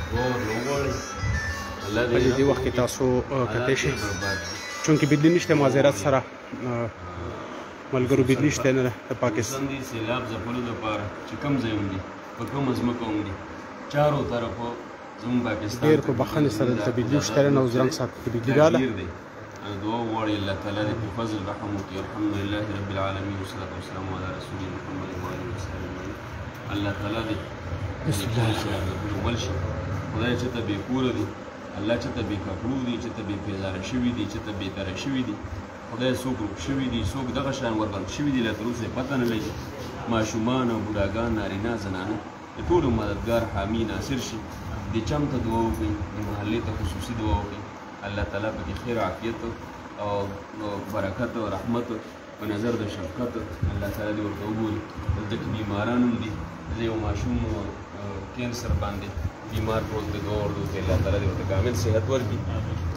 په دې وخت کې تاسو کتلی شئ چونکې بدلي نشته معذرت سره ملګرو بدلي شته نه د پاکستان دي سیلاب ځپلو دپاره چې کوم ځای هم دي په کومه ځمکه هم دي چارو طرفو زموږ پاکستان ډېر په بخښنې سره دلته بدلي شته نه اوس زرنګ ساعت کې بدلي راغله دعا غواړي الله تعالی دې په فضل رحم وکړي الحمدلله رب العالمین والصلاة والسلام علی رسول محمد وآله وصحبه الله تعالی دې وبل شي خدای چې ته بې کوره دي الله چې ته بې کپړو دي چې ته بې پیزاره شوي دي چې ته بې تره شوي دي خدای څوک روغ شوي دي څوک دغه شیان ورغلط شوي دي لا تر اوسه یې پته نه لګي ماشومان او بوډاګان نارینه زنانه د ټولو مددګار حامي ناصر شي دې چم ته دعا وکړي د محلې ته خصوصي دعا وکړي الله تعالی پکې خیر عافیت او برکت او رحمت په نظر د شفقت الله تعالی دې ورته وګوري دلته کې بیماران هم دي زه یو ماشوم کینسر باندې بیمار پروت دی دعا ورته وکړي الله تعالی دې ورته کامل صحت ورکړي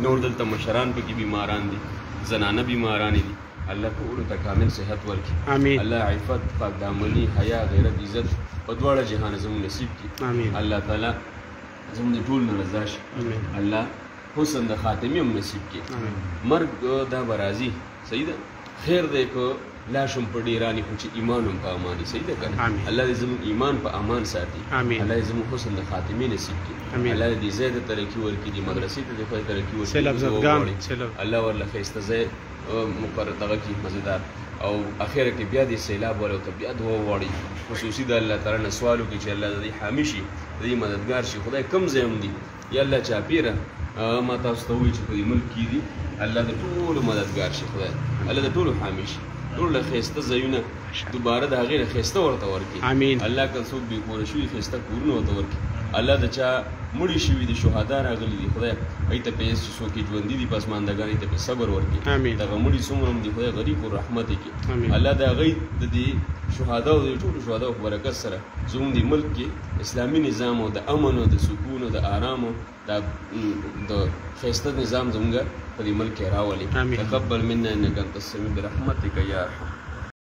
نور دلته مشران پکې بیماران دي زنانه بیماران دي الله ټولو ته کامل صحت ورکړي امین الله عفت پاک دامني حیا غیرت عزت په دواړه جهان زموږ نصیب کړي امین الله تعالی زموږ ټول نه رضا شي الله حسن د خاتمي هم نصیب کړي مرګ دا به راځي صحیح ده خیر دی که لاشم په ډیرانی خو چې ایمان هم په امان وي صحیح ده که نه الله دې زموږ ایمان په امان ساتي الله دې زموږ حسن د خاتمي نصیب کړي الله دې ځای د ترقي ورکړي دې مدرسې ته دې خدای ترقي ورکړي الله ورله ښایسته ځای مقرر دغه کړي مزیدار او اخره کې بیا دې سیلاب والا ته بیا دعا وغواړي خصوصي د الله تعالی نه سوال وکړي چې الله دې حامي شي دې مددګار شي خدای کوم ځای هم دي یا الله چاپیره ما تاسو ته وایي چې په دې ملک کې دي الله د ټولو مددګار شي خدای الله د ټولو حامي شي ټول له ښایسته ځایونه دوباره د هغې نه ښایسته ورته ورکړي امین الله که څوک بې کوره شوي ښایسته کورونه ورته ورکړي الله د چا مړي شوي دي شهدا راغلي دي خدای هغوی ته په چې څوک یې ژوندي دي په اسماندګانې ته په صبر ورکړي دغه مړي څومره هم دي خدای غریب و رحمت یې کړي الله د هغوی د دې شهداو د ټولو شهداو په برکت سره زموږ د ملک کې اسلامي نظام او د امن او د سکون او د آرام او د ښایسته نظام زموږ په دې ملک کې راولي تقبل منا انک انت السمیع برحمتک یا ارحم